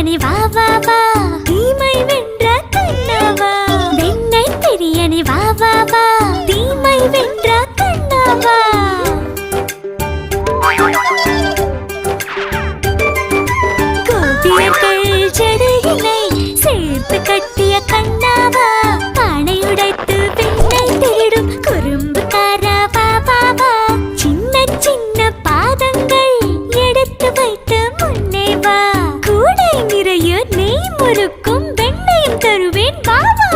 பிரியனே வா வா வா தீமை வென்ற கண்ணாவா வெண்ணை பிரியனே வா வா வா தீமை வென்ற கண்ணாவா கோபியர்கள் ஜடையினை சேர்த்து கட்டிய கண்ணாவா பானை உடைத்து வெண்ணை திருடும் குறும்புக்காரா வா வா வா சின்ன சின்ன பாதங்கள் எடுத்து வைத்து முன்னே வா கூடை நிறைய நெய் முறுக்கும் வெண்ணையும் தருவேன் வா வா